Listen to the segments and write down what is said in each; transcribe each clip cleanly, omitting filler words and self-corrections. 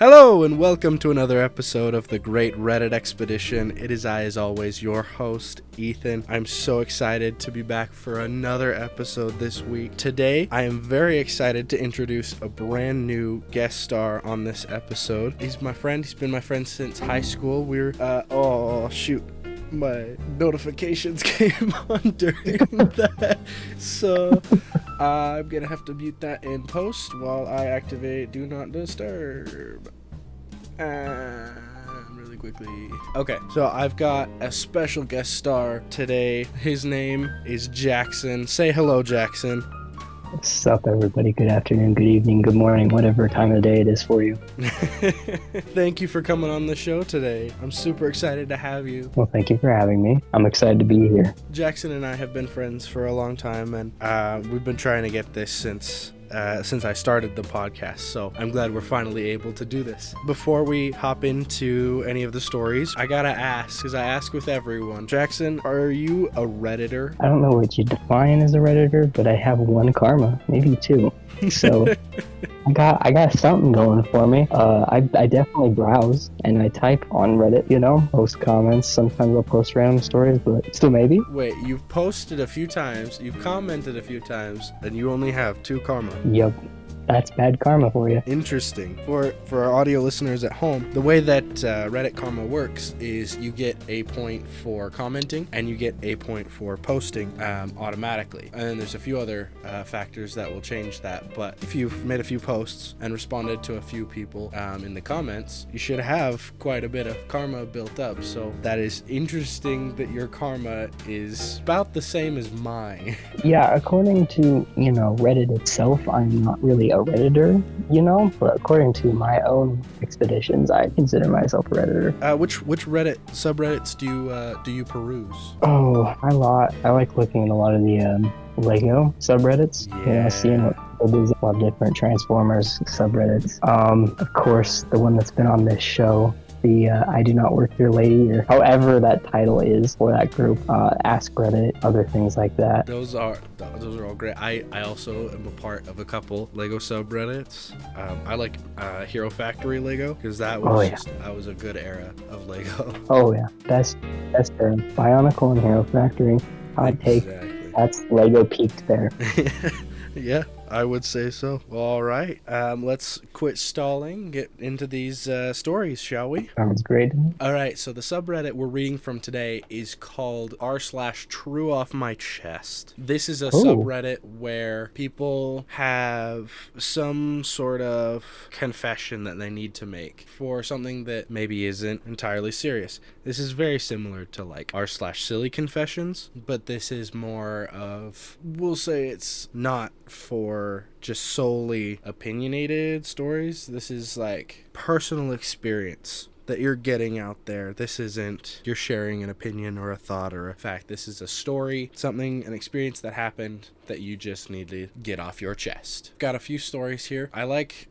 Hello and welcome to another episode of the Great Reddit Expedition. It is I, as always, your host, Ethan. I'm so excited to be back for another episode this week. Today, I am very excited to introduce a brand new guest star on this episode. He's my friend. He's been my friend since high school. My notifications came on during that, so I'm gonna have to mute that in post while I activate Do Not Disturb. Really quickly. Okay, so I've got a special guest star today. His name is Jaxsen. Say hello, Jaxsen. What's up, everybody? Good afternoon, good evening, good morning, whatever time of day it is for you. Thank you for coming on the show today. I'm super excited to have you. Well, thank you for having me. I'm excited to be here. Jaxsen and I have been friends for a long time, and we've been trying to get this since I started the podcast, so I'm glad we're finally able to do this. Before we hop into any of the stories, I gotta ask, because I ask with everyone, Jaxsen, are you a Redditor? I don't know what you define as a Redditor, but I have one karma, maybe two. So I got something going for me. I definitely browse and I type on Reddit, post comments. Sometimes I'll post random stories, but still maybe. Wait, you've posted a few times, you've commented a few times, and you only have 2 karma. Yep. That's bad karma for you. Interesting. For our audio listeners at home, the way that Reddit karma works is you get a point for commenting and you get a point for posting automatically. And then there's a few other factors that will change that. But if you've made a few posts and responded to a few people in the comments, you should have quite a bit of karma built up. So that is interesting that your karma is about the same as mine. Yeah, according to, Reddit itself, I'm not really a Redditor, but according to my own expeditions, I consider myself a Redditor. Which Reddit subreddits do you peruse? Oh, a lot. I like looking at a lot of the Lego subreddits. Yeah. Seeing what there's a lot of different Transformers subreddits. Of course, the one that's been on this show, the I Do Not Work Here Lady, or however that title is for that group, Ask Reddit, other things like that. Those are all great. I also am a part of a couple Lego subreddits. I like Hero Factory Lego, because that was a good era of Lego. Oh yeah, best era. Bionicle and Hero Factory. Hot take. That's Lego peaked there. Yeah, I would say so. Well, all right. Let's quit stalling, get into these stories, shall we? Sounds great. All right, so the subreddit we're reading from today is called r/TrueOffMyChest. This is a subreddit where people have some sort of confession that they need to make for something that maybe isn't entirely serious. This is very similar to like r/silly confessions, but this is more of, we'll say it's not for just solely opinionated stories. This is like personal experience that you're getting out there. This isn't you're sharing an opinion or a thought or a fact. This is a story, an experience that happened that you just need to get off your chest. Got a few stories here. I like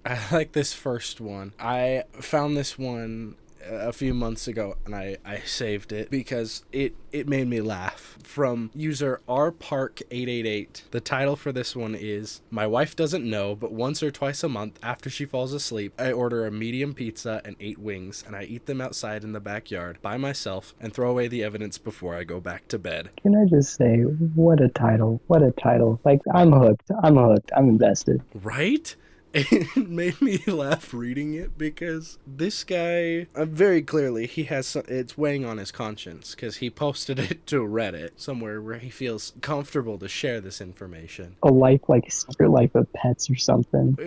this first one. I found this one a few months ago and I saved it because it made me laugh. From user rpark888. The title for this one is, "My wife doesn't know, but once or twice a month after she falls asleep, I order a medium pizza and 8 wings and I eat them outside in the backyard by myself and throw away the evidence before I go back to bed." Can I just say, what a title. Like, I'm hooked. I'm invested. Right? It made me laugh reading it because this guy, very clearly, it's weighing on his conscience because he posted it to Reddit, somewhere where he feels comfortable to share this information. A secret life of pets or something.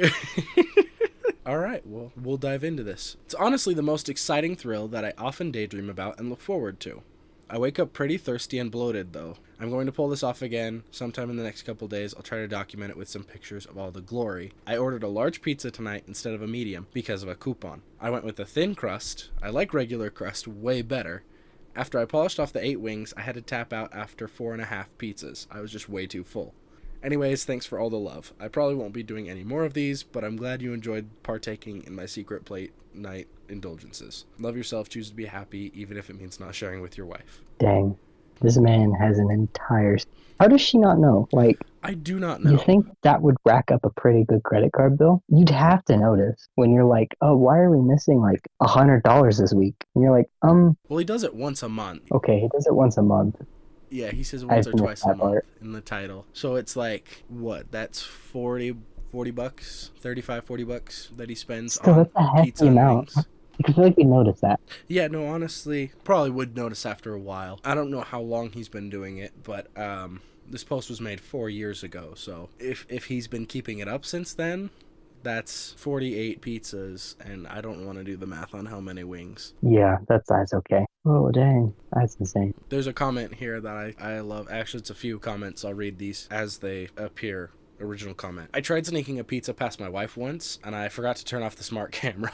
All right, well, we'll dive into this. It's honestly the most exciting thrill that I often daydream about and look forward to. I wake up pretty thirsty and bloated, though. I'm going to pull this off again. Sometime in the next couple days, I'll try to document it with some pictures of all the glory. I ordered a large pizza tonight instead of a medium because of a coupon. I went with a thin crust. I like regular crust way better. After I polished off the 8 wings, I had to tap out after 4.5 pizzas. I was just way too full. Anyways, thanks for all the love. I probably won't be doing any more of these, but I'm glad you enjoyed partaking in my secret plate night indulgences. Love yourself, choose to be happy, even if it means not sharing with your wife. Dang. This man has an entire... How does she not know? Like, I do not you know. think that would rack up a pretty good credit card bill? You'd have to notice when you're like, oh, why are we missing like $100 this week? And you're like, Well, he does it once a month. okay, he does it once a month. Yeah, he says once I've or missed twice a that month part. in the title. So it's like, what? That's 40 bucks, 35, 40 bucks that he spends Still, on that's a hefty pizza and amount. wings. I feel like you notice that. Yeah, no, honestly, probably would notice after a while. I don't know how long he's been doing it, but this post was made 4 years ago, so if he's been keeping it up since then, that's 48 pizzas, and I don't want to do the math on how many wings. Yeah, that's okay. Oh, dang. That's insane. There's a comment here that I love. Actually, it's a few comments. I'll read these as they appear. Original comment. I tried sneaking a pizza past my wife once, and I forgot to turn off the smart camera.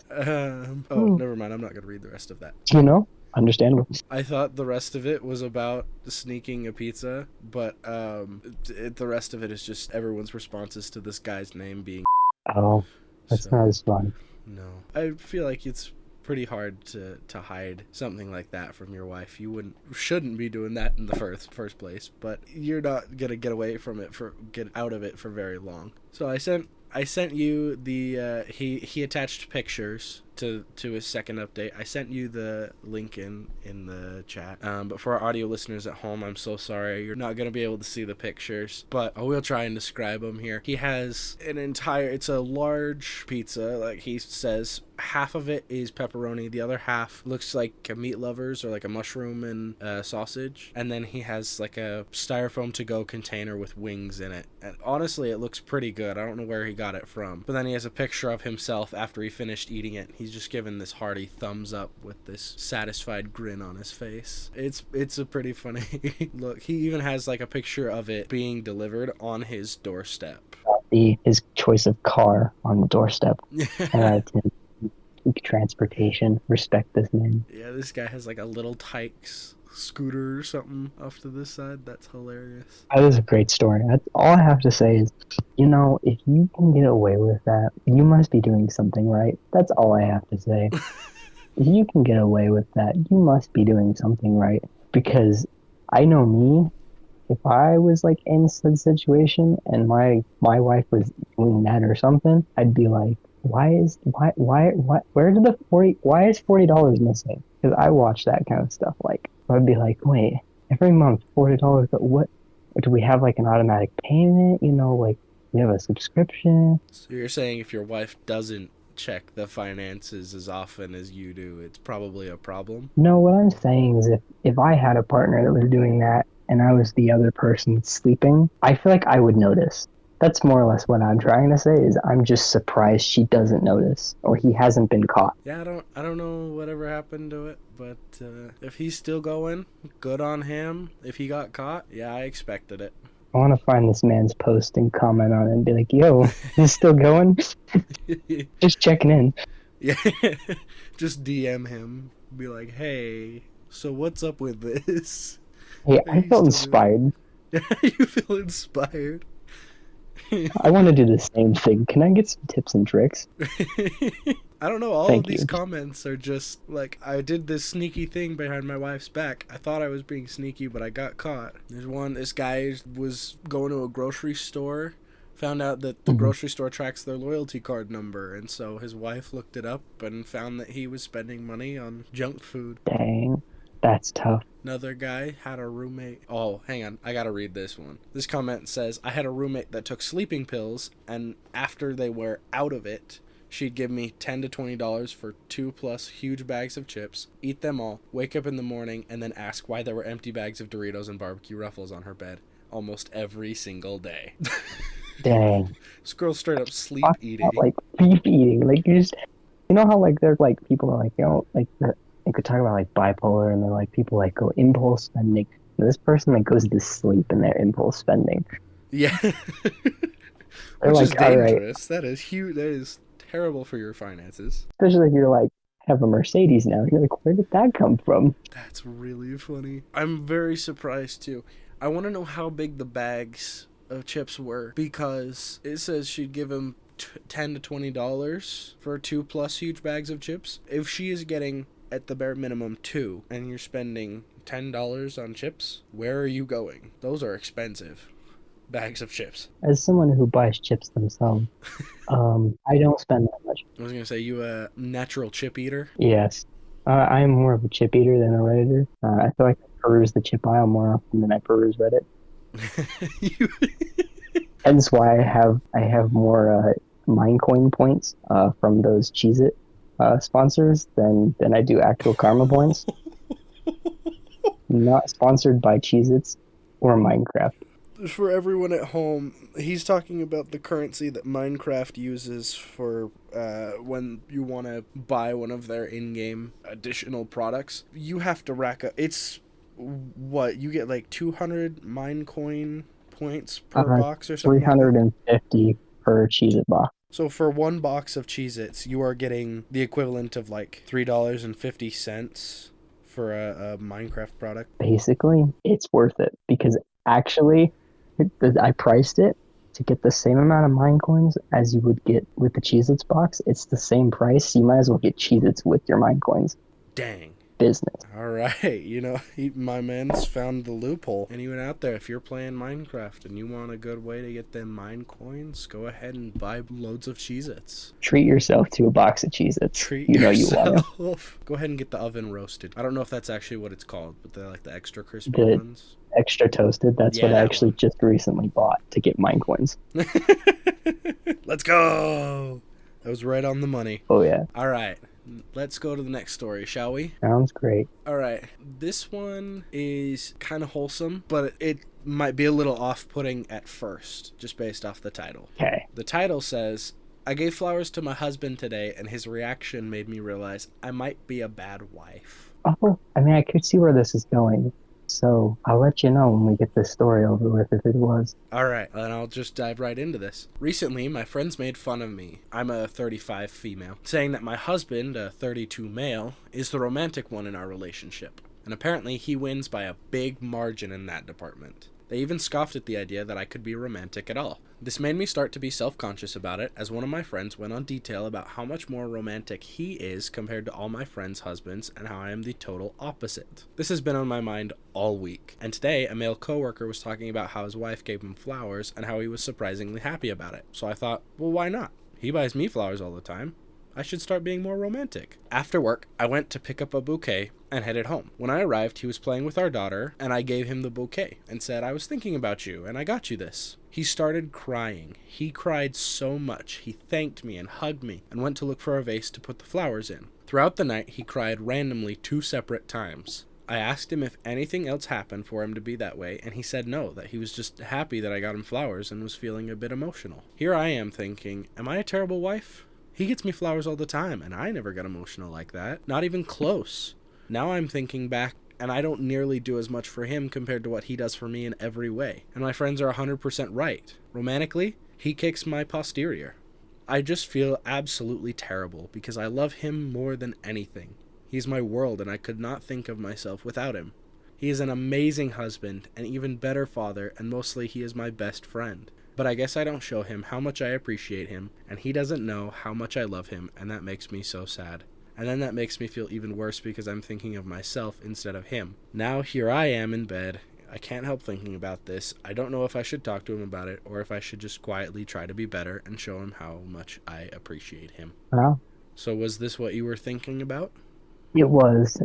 Never mind. I'm not going to read the rest of that. You know? Understandable. I thought the rest of it was about sneaking a pizza, but the rest of it is just everyone's responses to this guy's name being... Oh, that's not as fun. No. I feel like it's pretty hard to hide something like that from your wife. You shouldn't be doing that in the first place, but you're not gonna get out of it for very long. So I sent you the he attached pictures to his second update. I sent you the link in the chat. But for our audio listeners at home, I'm so sorry you're not gonna be able to see the pictures, but I will try and describe them here. He has it's a large pizza, like he says. Half of it is pepperoni, the other half looks like a meat lovers or like a mushroom and sausage, and then he has like a styrofoam to-go container with wings in it. And honestly, it looks pretty good. I don't know where he got it from, but then he has a picture of himself after he finished eating it. He's just given this hearty thumbs up with this satisfied grin on his face. It's a pretty funny look. He even has like a picture of it being delivered on his doorstep. His choice of car on the doorstep. Transportation. Respect this man. Yeah, this guy has like a little Tykes scooter or something off to this side. That's hilarious. That is a great story. That's all I have to say is, if you can get away with that, you must be doing something right. That's all I have to say. If you can get away with that, you must be doing something right. Because I know me, if I was like in such situation and my wife was doing that or something, I'd be like, why is $40 missing? Because I watch that kind of stuff. Like, I'd be like, wait, every month $40, but what? Do we have like an automatic payment? Like we have a subscription. So you're saying if your wife doesn't check the finances as often as you do, it's probably a problem? No, what I'm saying is if I had a partner that was doing that and I was the other person sleeping, I feel like I would notice. That's more or less what I'm trying to say, is I'm just surprised she doesn't notice, or he hasn't been caught. Yeah, I don't know whatever happened to it, but if he's still going, good on him. If he got caught, yeah, I expected it. I want to find this man's post and comment on it and be like, yo, he's still going? Just checking in. Yeah, just DM him. Be like, hey, so what's up with this? Hey, I feel inspired. You feel inspired? I want to do the same thing. Can I get some tips and tricks? I don't know. All Thank of these you. comments are just like, I did this sneaky thing behind my wife's back. I thought I was being sneaky, but I got caught. There's one, this guy was going to a grocery store, found out that the grocery store tracks their loyalty card number, and so his wife looked it up and found that he was spending money on junk food. Dang, that's tough. Another guy had a roommate. Oh, hang on. I gotta read this one. This comment says, I had a roommate that took sleeping pills, and after they were out of it, she'd give me $10 to $20 for 2+ huge bags of chips, eat them all, wake up in the morning, and then ask why there were empty bags of Doritos and barbecue Ruffles on her bed almost every single day. Dang. This girl's straight up sleep eating. Like, sleep eating. Like, you know how, like, there's, like, people are, like, like, they could talk about, like, bipolar, and they're, like, people, like, go impulse spending. And this person, like, goes to sleep in their impulse spending. Yeah. They're Which like, is dangerous. Right. That is huge. That is terrible for your finances. Especially if you're, like, have a Mercedes now. You're like, where did that come from? That's really funny. I'm very surprised, too. I want to know how big the bags of chips were, because it says she'd give him $10 to $20 for 2+ huge bags of chips. If she is getting, at the bare minimum, 2, and you're spending $10 on chips, where are you going? Those are expensive bags of chips. As someone who buys chips themselves, I don't spend that much. I was going to say, you a natural chip eater? Yes. I'm more of a chip eater than a Redditor. I feel like I peruse the chip aisle more often than I peruse Reddit. You- Hence why I have more Minecoin points from those Cheez-It sponsors than I do actual Karma points. Not sponsored by Cheez-Its or Minecraft. For everyone at home, he's talking about the currency that Minecraft uses for when you want to buy one of their in-game additional products. You have to rack up. It's what you get, like 200 Minecoin points per box or something. 350 per Cheez-It box. So for one box of Cheez-Its, you are getting the equivalent of like $3.50 for a Minecraft product. Basically, it's worth it because actually, I priced it to get the same amount of Minecoins as you would get with the Cheez-Its box. It's the same price. You might as well get Cheez-Its with your Minecoins. Dang. Business. All right, my man's found the loophole. Anyone out there, if you're playing Minecraft and you want a good way to get them mine coins, go ahead and buy loads of Cheez-Its. Treat yourself to a box of Cheez-Its. Treat you know yourself. You want it. Go ahead and get the oven roasted. I don't know if that's actually what it's called, but they're like the extra crispy ones. Extra toasted. That's what I actually just recently bought to get Minecoins. Let's go. That was right on the money. Oh yeah. All right. Let's go to the next story, shall we? Sounds great. All right. This one is kind of wholesome, but it might be a little off-putting at first, just based off the title. Okay. The title says, I gave flowers to my husband today, and his reaction made me realize I might be a bad wife. Oh, I mean, I could see where this is going. So I'll let you know when we get this story over with if it was. Alright, and I'll just dive right into this. Recently, my friends made fun of me. I'm a 35 female, saying that my husband, a 32 male, is the romantic one in our relationship. And apparently he wins by a big margin in that department. They even scoffed at the idea that I could be romantic at all. This made me start to be self-conscious about it, as one of my friends went on detail about how much more romantic he is compared to all my friends' husbands, and how I am the total opposite. This has been on my mind all week, and today a male coworker was talking about how his wife gave him flowers and how he was surprisingly happy about it. So I thought, well, why not? He buys me flowers all the time. I should start being more romantic. After work, I went to pick up a bouquet and headed home. When I arrived, he was playing with our daughter, and I gave him the bouquet and said, I was thinking about you, and I got you this. He started crying. He cried so much. He thanked me and hugged me and went to look for a vase to put the flowers in. Throughout the night, he cried randomly 2 separate times. I asked him if anything else happened for him to be that way, and he said no, that he was just happy that I got him flowers and was feeling a bit emotional. Here I am thinking, am I a terrible wife? He gets me flowers all the time, and I never got emotional like that. Not even close. Now I'm thinking back, and I don't nearly do as much for him compared to what he does for me in every way. And my friends are 100% right. Romantically, he kicks my posterior. I just feel absolutely terrible because I love him more than anything. He's my world, and I could not think of myself without him. He is an amazing husband, an even better father, and mostly he is my best friend. But I guess I don't show him how much I appreciate him, and he doesn't know how much I love him, and that makes me so sad. And then that makes me feel even worse because I'm thinking of myself instead of him. Now here I am in bed. I can't help thinking about this. I don't know if I should talk to him about it, or if I should just quietly try to be better and show him how much I appreciate him. Wow. So was this what you were thinking about? It was.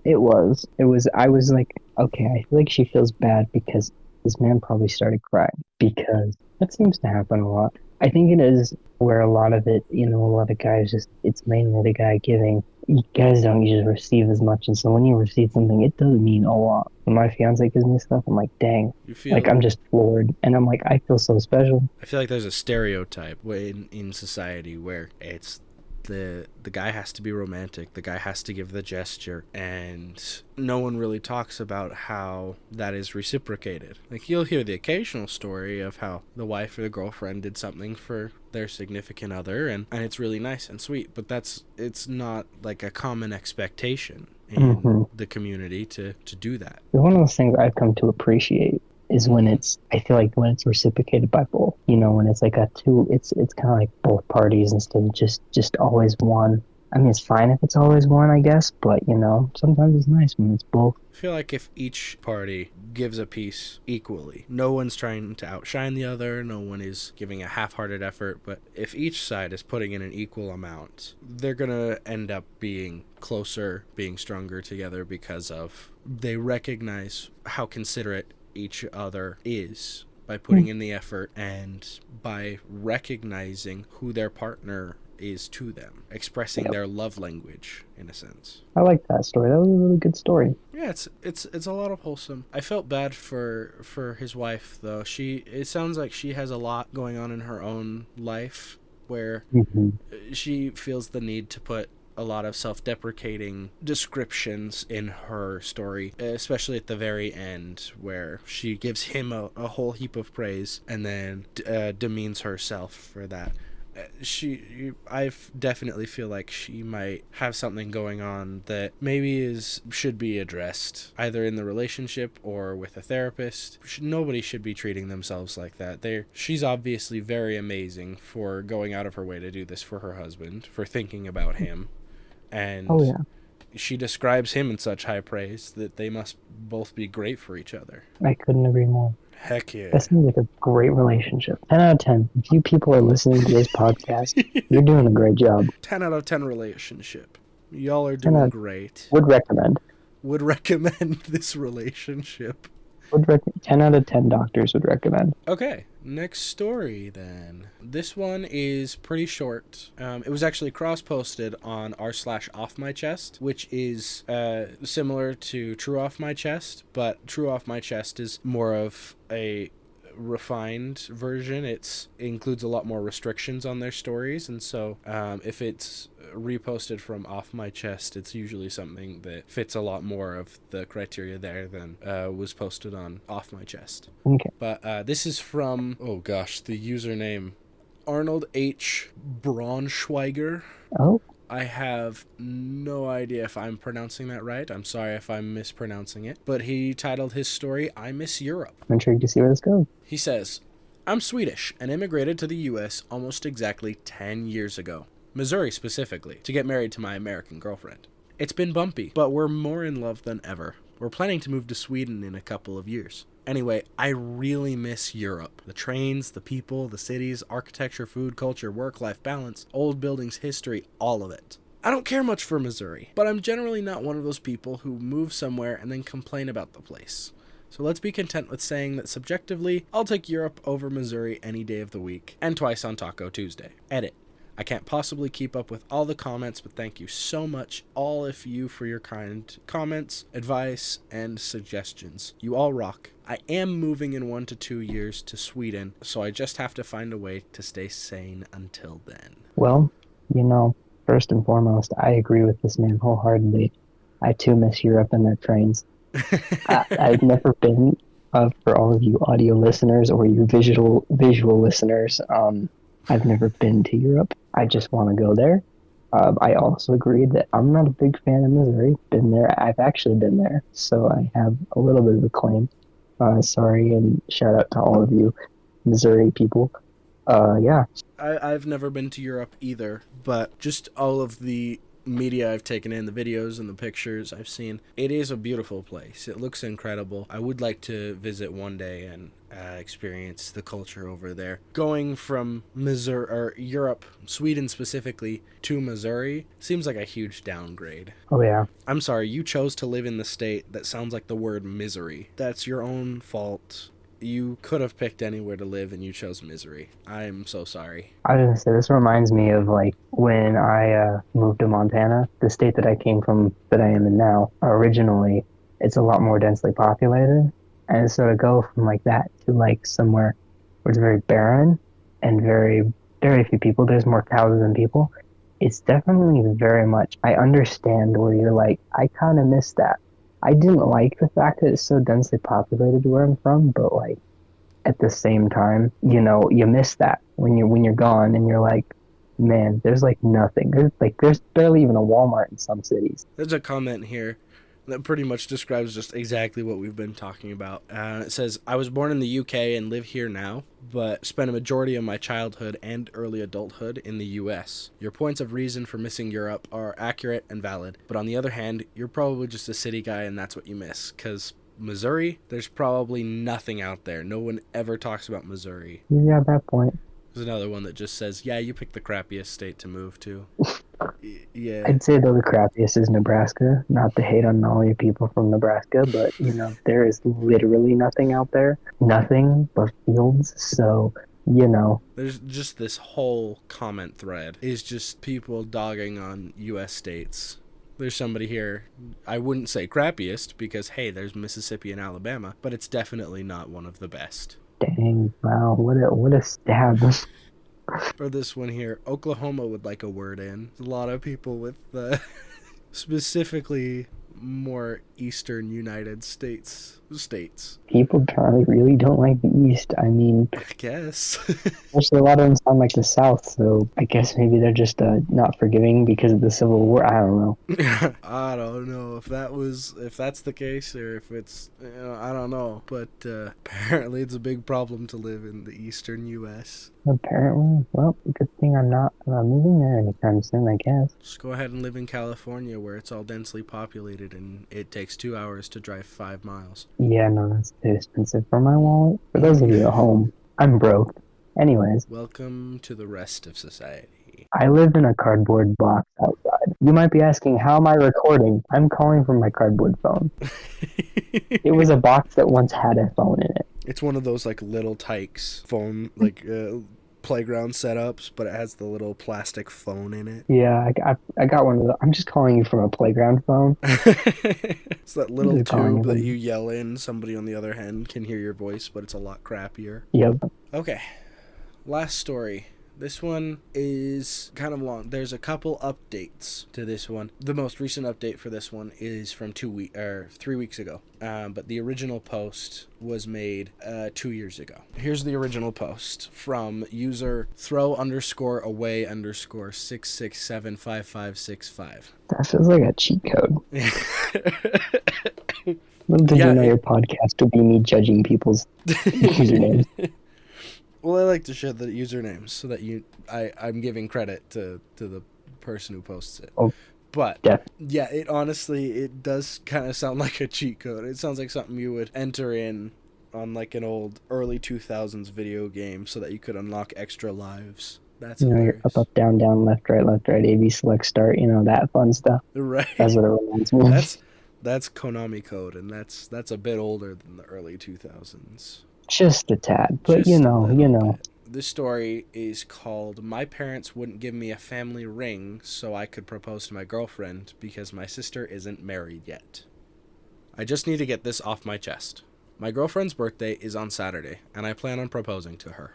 I was like, okay, I feel like she feels bad because this man probably started crying, because that seems to happen a lot. I think it is where a lot of it, a lot of guys it's mainly the guy giving. You guys don't usually receive as much, and so when you receive something, it does mean a lot. When my fiance gives me stuff, I'm like, dang. I'm just floored, and I'm like, I feel so special. I feel like there's a stereotype in society where it's the guy has to be romantic, the guy has to give the gesture, and no one really talks about how that is reciprocated. Like, you'll hear the occasional story of how the wife or the girlfriend did something for their significant other, and it's really nice and sweet, but it's not like a common expectation in the community to do that. One of those things I've come to appreciate is when I feel like when it's reciprocated by both, when it's like it's kind of like both parties instead of just always one. I mean, it's fine if it's always one, I guess, but, you know, sometimes it's nice when it's both. I feel like if each party gives a piece equally, no one's trying to outshine the other, no one is giving a half-hearted effort, but if each side is putting in an equal amount, they're going to end up being closer, being stronger together because of they recognize how considerate each other is by putting in the effort and by recognizing who their partner is to them, expressing their love language in a sense. I like that story. That was a really good story. Yeah, it's a lot of wholesome. I felt bad for his wife though. It sounds like she has a lot going on in her own life where she feels the need to put a lot of self-deprecating descriptions in her story, especially at the very end where she gives him a whole heap of praise and then demeans herself for that. I definitely feel like she might have something going on that maybe should be addressed either in the relationship or with a therapist. Nobody should be treating themselves like that. She's obviously very amazing for going out of her way to do this for her husband, for thinking about him, and she describes him in such high praise that they must both be great for each other. I couldn't agree more. Heck yeah. That seems like a great relationship. 10 out of 10. If you people are listening to this podcast, you're doing a great job. 10 out of 10 relationship. Y'all are doing great. Would recommend. Would recommend this relationship. 10 out of 10 doctors would recommend. Okay, next story then. This one is pretty short. It was actually cross-posted on r/offmychest, which is similar to TrueOffMyChest, but TrueOffMyChest is more of a refined version. It includes a lot more restrictions on their stories, and so if it's reposted from Off My Chest, it's usually something that fits a lot more of the criteria there than was posted on Off My Chest. Okay. But this is from, the username Arnold H. Braunschweiger. Oh. I have no idea if I'm pronouncing that right. I'm sorry if I'm mispronouncing it. But he titled his story, I Miss Europe. I'm intrigued to see where this goes. He says, I'm Swedish and immigrated to the U.S. almost exactly 10 years ago. Missouri specifically, to get married to my American girlfriend. It's been bumpy, but we're more in love than ever. We're planning to move to Sweden in a couple of years. Anyway, I really miss Europe. The trains, the people, the cities, architecture, food, culture, work-life balance, old buildings, history, all of it. I don't care much for Missouri, but I'm generally not one of those people who move somewhere and then complain about the place. So let's be content with saying that subjectively, I'll take Europe over Missouri any day of the week, and twice on Taco Tuesday. Edit. I can't possibly keep up with all the comments, but thank you so much, all of you, for your kind comments, advice, and suggestions. You all rock. I am moving in 1 to 2 years to Sweden, so I just have to find a way to stay sane until then. Well, first and foremost, I agree with this man wholeheartedly. I too miss Europe and their trains. I've never been, for all of you audio listeners or you visual listeners, I've never been to Europe. I just want to go there. I also agree that I'm not a big fan of Missouri. Been there. I've actually been there, so I have a little bit of a claim. Sorry, and shout out to all of you Missouri people. Yeah. I've never been to Europe either, but just all of the media I've taken in, the videos and the pictures I've seen, it is a beautiful place. It looks incredible. I would like to visit one day and experience the culture over there. Going from Missouri, or Europe, Sweden specifically, to Missouri seems like a huge downgrade. Oh yeah. I'm sorry, you chose to live in the state that sounds like the word misery. That's your own fault. You could have picked anywhere to live and you chose misery. I'm so sorry. I was going to say, this reminds me of when I moved to Montana, the state that I came from, that I am in now. Originally, it's a lot more densely populated. And so to go from that to somewhere where it's very barren and very, very few people, there's more cows than people, it's definitely very much, I understand where you're I kind of miss that. I didn't like the fact that it's so densely populated where I'm from, but at the same time, you miss that when you're gone and you're man, there's nothing. There's barely even a Walmart in some cities. There's a comment here. That pretty much describes just exactly what we've been talking about. It says, I was born in the UK and live here now, but spent a majority of my childhood and early adulthood in the US. Your points of reason for missing Europe are accurate and valid, but on the other hand, you're probably just a city guy and that's what you miss, because Missouri, there's probably nothing out there. No one ever talks about Missouri. Yeah, at that point. There's another one that just says, yeah, you picked the crappiest state to move to. Yeah. I'd say though the crappiest is Nebraska. Not to hate on all you people from Nebraska, but there is literally nothing out there. Nothing but fields. So, There's just this whole comment thread is just people dogging on U.S. states. There's somebody here, I wouldn't say crappiest because, hey, there's Mississippi and Alabama, but it's definitely not one of the best. Dang, wow, what a stab. For this one here, Oklahoma would like a word in. There's a lot of people with specifically more eastern United States. People really don't like the East. I mean, I guess. Actually, a lot of them sound like the South, so I guess maybe they're just not forgiving because of the Civil War. I don't know. I don't know if that's the case or if it's, I don't know. But apparently it's a big problem to live in the eastern U.S. Apparently. Well, good thing I'm not moving there anytime soon, I guess. Just go ahead and live in California where it's all densely populated and it takes 2 hours to drive 5 miles. Yeah, no, that's too expensive for my wallet. For those of you at home, I'm broke. Anyways. Welcome to the rest of society. I live in a cardboard box outside. You might be asking, how am I recording? I'm calling from my cardboard phone. It was a box that once had a phone in it. It's one of those like little Tykes phone playground setups, but it has the little plastic phone in it. Yeah, I got one of those. I'm just calling you from a playground phone. It's that little tube that you yell in. Somebody on the other end can hear your voice, but it's a lot crappier. Yep. Okay, last story. This one is kind of long. There's a couple updates to this one. The most recent update for this one is from 3 weeks ago. But the original post was made 2 years ago. Here's the original post from user throw_away_6675565. That feels like a cheat code. Little did you know your podcast would be me judging people's usernames. Well, I like to share the usernames so that I'm giving credit to the person who posts it. Oh, but yeah, it does kind of sound like a cheat code. It sounds like something you would enter in on like an old early 2000s video game so that you could unlock extra lives. That's you're up, down, left, right, AB, select, start. That fun stuff. Right. That's what it reminds me. That's Konami code, and that's a bit older than the early 2000s. Just a tad, but you know. This story is called My Parents Wouldn't Give Me a Family Ring So I Could Propose to My Girlfriend Because My Sister Isn't Married Yet. I just need to get this off my chest. My girlfriend's birthday is on Saturday, and I plan on proposing to her.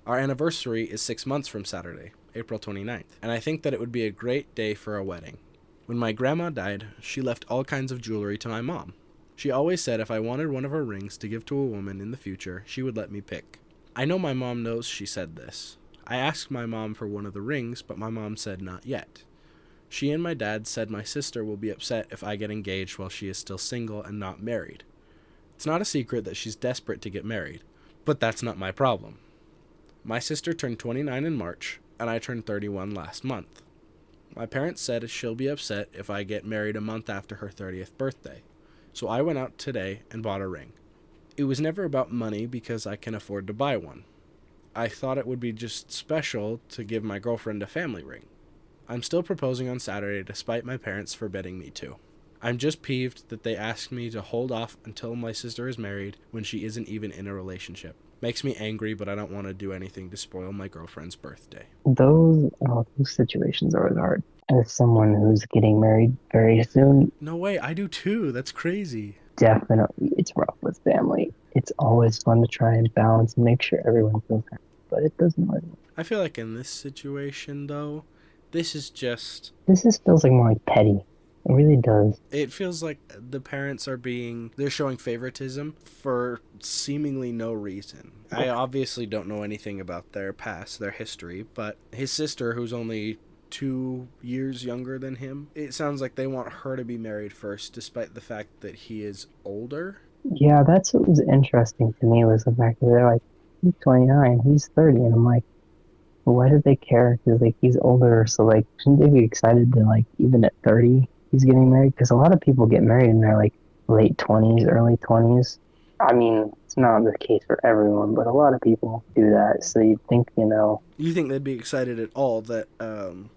Our anniversary is 6 months from Saturday, April 29th, and I think that it would be a great day for a wedding. When my grandma died, she left all kinds of jewelry to my mom. She always said if I wanted one of her rings to give to a woman in the future, she would let me pick. I know my mom knows she said this. I asked my mom for one of the rings, but my mom said not yet. She and my dad said my sister will be upset if I get engaged while she is still single and not married. It's not a secret that she's desperate to get married, but that's not my problem. My sister turned 29 in March, and I turned 31 last month. My parents said she'll be upset if I get married a month after her 30th birthday. So I went out today and bought a ring. It was never about money because I can afford to buy one. I thought it would be just special to give my girlfriend a family ring. I'm still proposing on Saturday despite my parents forbidding me to. I'm just peeved that they asked me to hold off until my sister is married when she isn't even in a relationship. Makes me angry, but I don't want to do anything to spoil my girlfriend's birthday. Those situations are always hard. As someone who's getting married very soon. No way, I do too. That's crazy. Definitely, it's rough with family. It's always fun to try and balance and make sure everyone feels happy, but it doesn't work. I feel like in this situation, though, this feels like more like petty. It really does. It feels like the parents they're showing favoritism for seemingly no reason. I obviously don't know anything about their past, their history, but his sister, who's only 2 years younger than him. It sounds like they want her to be married first, despite the fact that he is older. Yeah, that's what was interesting to me was the fact that they're like, he's 29, he's 30, and I'm like, why do they care? Because like he's older, so like shouldn't they be excited that like even at 30 he's getting married? Because a lot of people get married in their like late 20s, early 20s. I mean, it's not the case for everyone, but a lot of people do that. So you'd think, You think they'd be excited at all that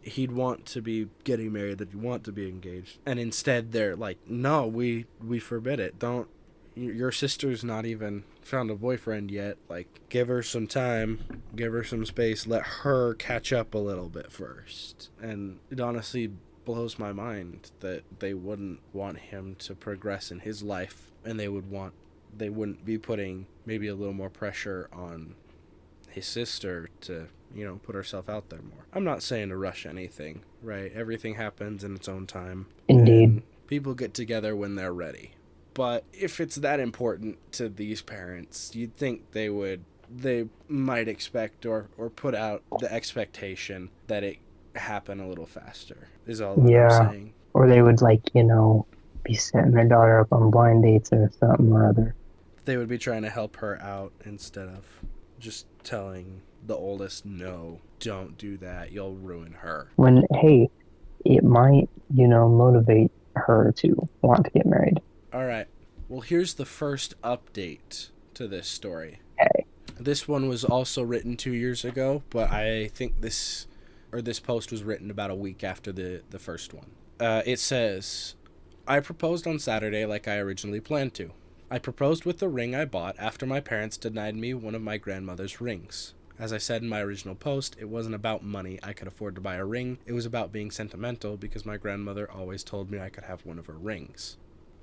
he'd want to be getting married, that he'd want to be engaged, and instead they're like, no, we forbid it. Don't. Your sister's not even found a boyfriend yet. Like, give her some time, give her some space, let her catch up a little bit first. And it honestly blows my mind that they wouldn't want him to progress in his life, and they wouldn't be putting maybe a little more pressure on his sister to, put herself out there more. I'm not saying to rush anything, right? Everything happens in its own time. Indeed. And people get together when they're ready. But if it's that important to these parents, you'd think they might expect or put out the expectation that it happen a little faster, is all that I'm saying. Or they would be setting their daughter up on blind dates or something or other. They would be trying to help her out instead of just telling the oldest, no, don't do that, you'll ruin her. When, hey, it might, motivate her to want to get married. All right. Well, here's the first update to this story. Okay. This one was also written 2 years ago, but I think this post was written about a week after the first one. It says, I proposed on Saturday like I originally planned to. I proposed with the ring I bought after my parents denied me one of my grandmother's rings. As I said in my original post, it wasn't about money I could afford to buy a ring. It was about being sentimental because my grandmother always told me I could have one of her rings.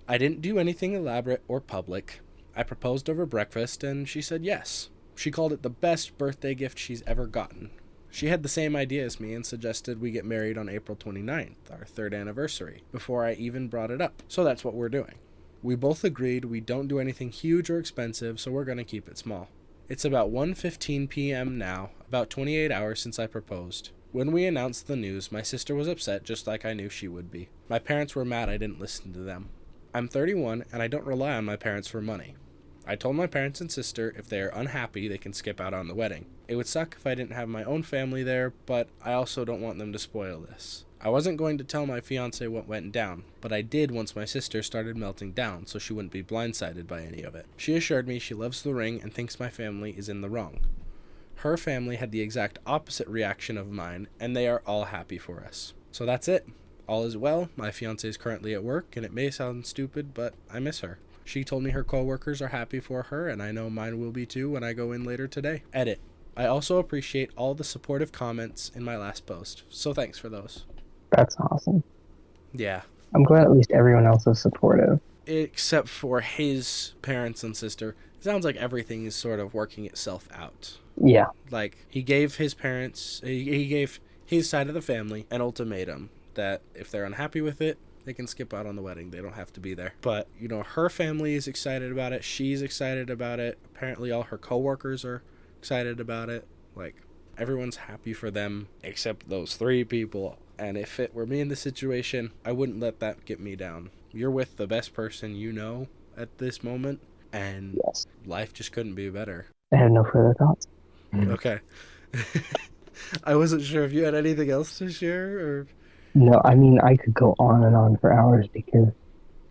I didn't do anything elaborate or public. I proposed over breakfast and she said yes. She called it the best birthday gift she's ever gotten. She had the same idea as me and suggested we get married on April 29th, our 3rd anniversary, before I even brought it up. So that's what we're doing. We both agreed we don't do anything huge or expensive, so we're going to keep it small. It's about 1:15 p.m. now, about 28 hours since I proposed. When we announced the news, my sister was upset just like I knew she would be. My parents were mad I didn't listen to them. I'm 31 and I don't rely on my parents for money. I told my parents and sister if they are unhappy they can skip out on the wedding. It would suck if I didn't have my own family there, but I also don't want them to spoil this. I wasn't going to tell my fiancé what went down, but I did once my sister started melting down so she wouldn't be blindsided by any of it. She assured me she loves the ring and thinks my family is in the wrong. Her family had the exact opposite reaction of mine, and they are all happy for us. So that's it. All is well. My fiancé is currently at work, and it may sound stupid, but I miss her. She told me her coworkers are happy for her, and I know mine will be too when I go in later today. Edit. I also appreciate all the supportive comments in my last post, so thanks for those. That's awesome. Yeah. I'm glad at least everyone else is supportive. Except for his parents and sister. It sounds like everything is sort of working itself out. Yeah. Like, he gave his parents, he gave his side of the family an ultimatum that if they're unhappy with it, they can skip out on the wedding. They don't have to be there. But, her family is excited about it. She's excited about it. Apparently all her coworkers are excited about it. Like, everyone's happy for them except those 3 people. And if it were me in this situation, I wouldn't let that get me down. You're with the best person you know at this moment, and yes. Life just couldn't be better. I have no further thoughts. Okay. I wasn't sure if you had anything else to share, or... No, I mean, I could go on and on for hours because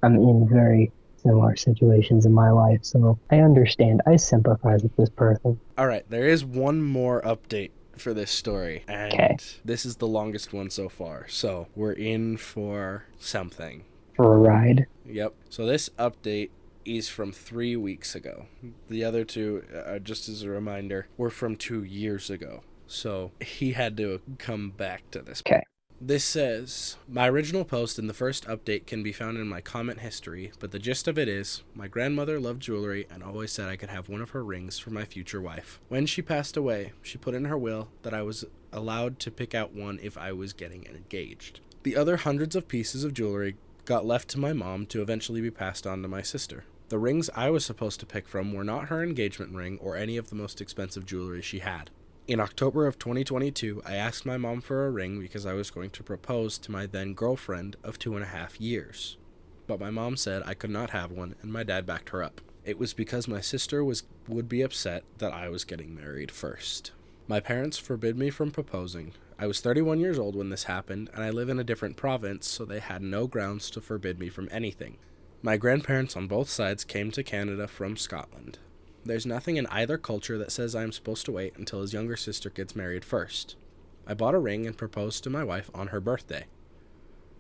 I'm in very similar situations in my life, so I understand. I sympathize with this person. All right, there is one more update for this story, and This is the longest one so far, so we're in for something. For a ride? Yep. So this update is from 3 weeks ago. The other 2, just as a reminder, were from 2 years ago. So he had to come back to this. Okay. This says, my original post in the first update can be found in my comment history, but the gist of it is, my grandmother loved jewelry and always said I could have one of her rings for my future wife. When she passed away, she put in her will that I was allowed to pick out one if I was getting engaged. The other hundreds of pieces of jewelry got left to my mom to eventually be passed on to my sister. The rings I was supposed to pick from were not her engagement ring or any of the most expensive jewelry she had. In October of 2022, I asked my mom for a ring because I was going to propose to my then girlfriend of 2.5 years. But my mom said I could not have one, and my dad backed her up. It was because my sister would be upset that I was getting married first. My parents forbid me from proposing. I was 31 years old when this happened, and I live in a different province, so they had no grounds to forbid me from anything. My grandparents on both sides came to Canada from Scotland. There's nothing in either culture that says I am supposed to wait until his younger sister gets married first. I bought a ring and proposed to my wife on her birthday.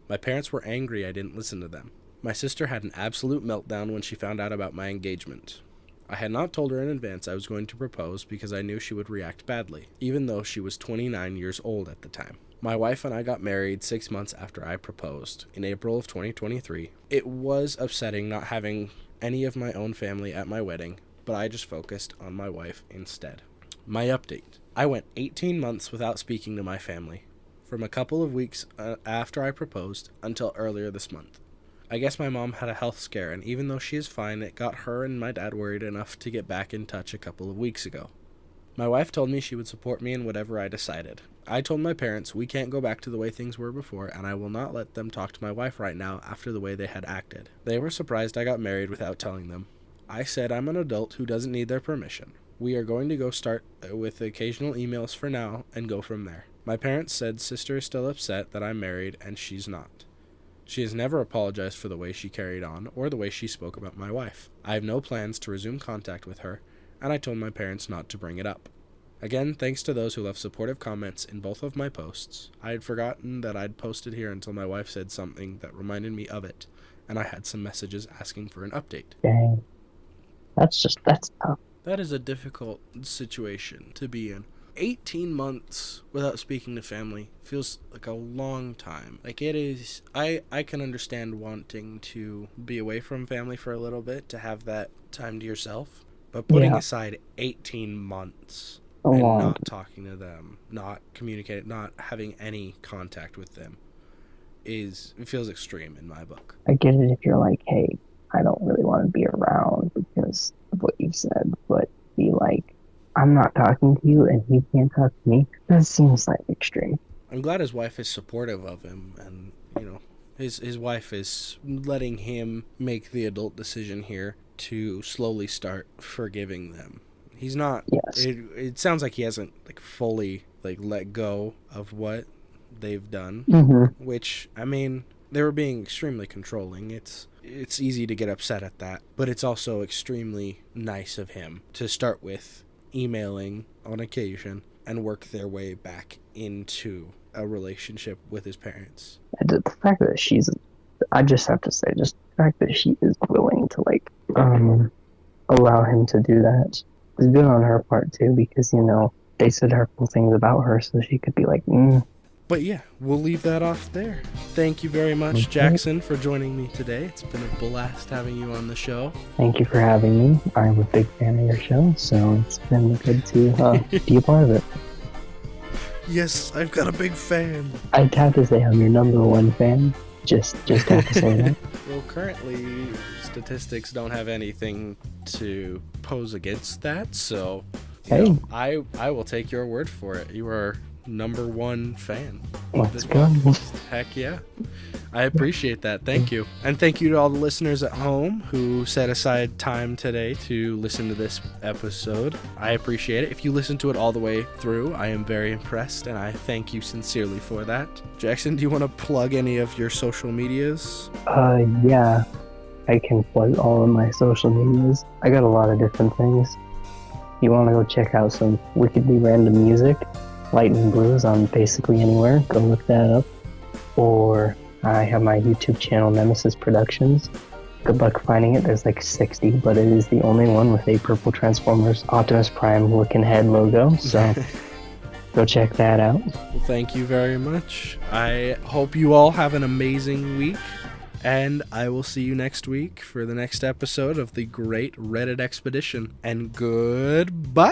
My parents were angry I didn't listen to them. My sister had an absolute meltdown when she found out about my engagement. I had not told her in advance I was going to propose because I knew she would react badly, even though she was 29 years old at the time. My wife and I got married 6 months after I proposed, in April of 2023. It was upsetting not having any of my own family at my wedding, but I just focused on my wife instead. My update. I went 18 months without speaking to my family, from a couple of weeks after I proposed until earlier this month. I guess my mom had a health scare, and even though she is fine, it got her and my dad worried enough to get back in touch a couple of weeks ago. My wife told me she would support me in whatever I decided. I told my parents we can't go back to the way things were before, and I will not let them talk to my wife right now after the way they had acted. They were surprised I got married without telling them. I said I'm an adult who doesn't need their permission. We are going to go start with occasional emails for now and go from there. My parents said sister is still upset that I'm married and she's not. She has never apologized for the way she carried on or the way she spoke about my wife. I have no plans to resume contact with her, and I told my parents not to bring it up. Again, thanks to those who left supportive comments in both of my posts. I had forgotten that I'd posted here until my wife said something that reminded me of it, and I had some messages asking for an update. Dang. That's tough. That is a difficult situation to be in. 18 months without speaking to family feels like a long time. Like it is, I can understand wanting to be away from family for a little bit, to have that time to yourself. But putting aside 18 months and not talking to them, not communicating, not having any contact with them, it feels extreme in my book. I get it if you're like, hey, I don't really want to be around because of what you said, but be like, I'm not talking to you and you can't talk to me. That seems like extreme. I'm glad his wife is supportive of him, and, his wife is letting him make the adult decision here to slowly start forgiving them. He's not, yes. It sounds like he hasn't, fully, let go of what they've done, which, they were being extremely controlling. It's easy to get upset at that, but it's also extremely nice of him to start with emailing on occasion and work their way back into a relationship with his parents. And the fact that I just have to say, just the fact that she is willing to allow him to do that is good on her part too, because they said hurtful things about her, so she could be like, But yeah, we'll leave that off there. Thank you very much, Jackson, for joining me today. It's been a blast having you on the show. Thank you for having me. I'm a big fan of your show, so it's been good to be a part of it. Yes, I've got a big fan. I'd have to say I'm your number one fan. Just have to say that. Well, currently, statistics don't have anything to pose against that, so I will take your word for it. You are number one fan. Let's go. Heck yeah. I appreciate that. Thank you. And thank you to all the listeners at home who set aside time today to listen to this episode. I appreciate it. If you listen to it all the way through, I am very impressed, and I thank you sincerely for that. Jackson, do you want to plug any of your social medias? Yeah. I can plug all of my social medias. I got a lot of different things. You want to go check out some wickedly random music, Light and Blues, on basically anywhere. Go look that up. Or I have my YouTube channel, Nemesis Productions. Good luck finding it. There's 60, but it is the only one with a purple Transformers Optimus Prime looking head logo. So go check that out. Well, thank you very much. I hope you all have an amazing week. And I will see you next week for the next episode of the Great Reddit Expedition. And goodbye!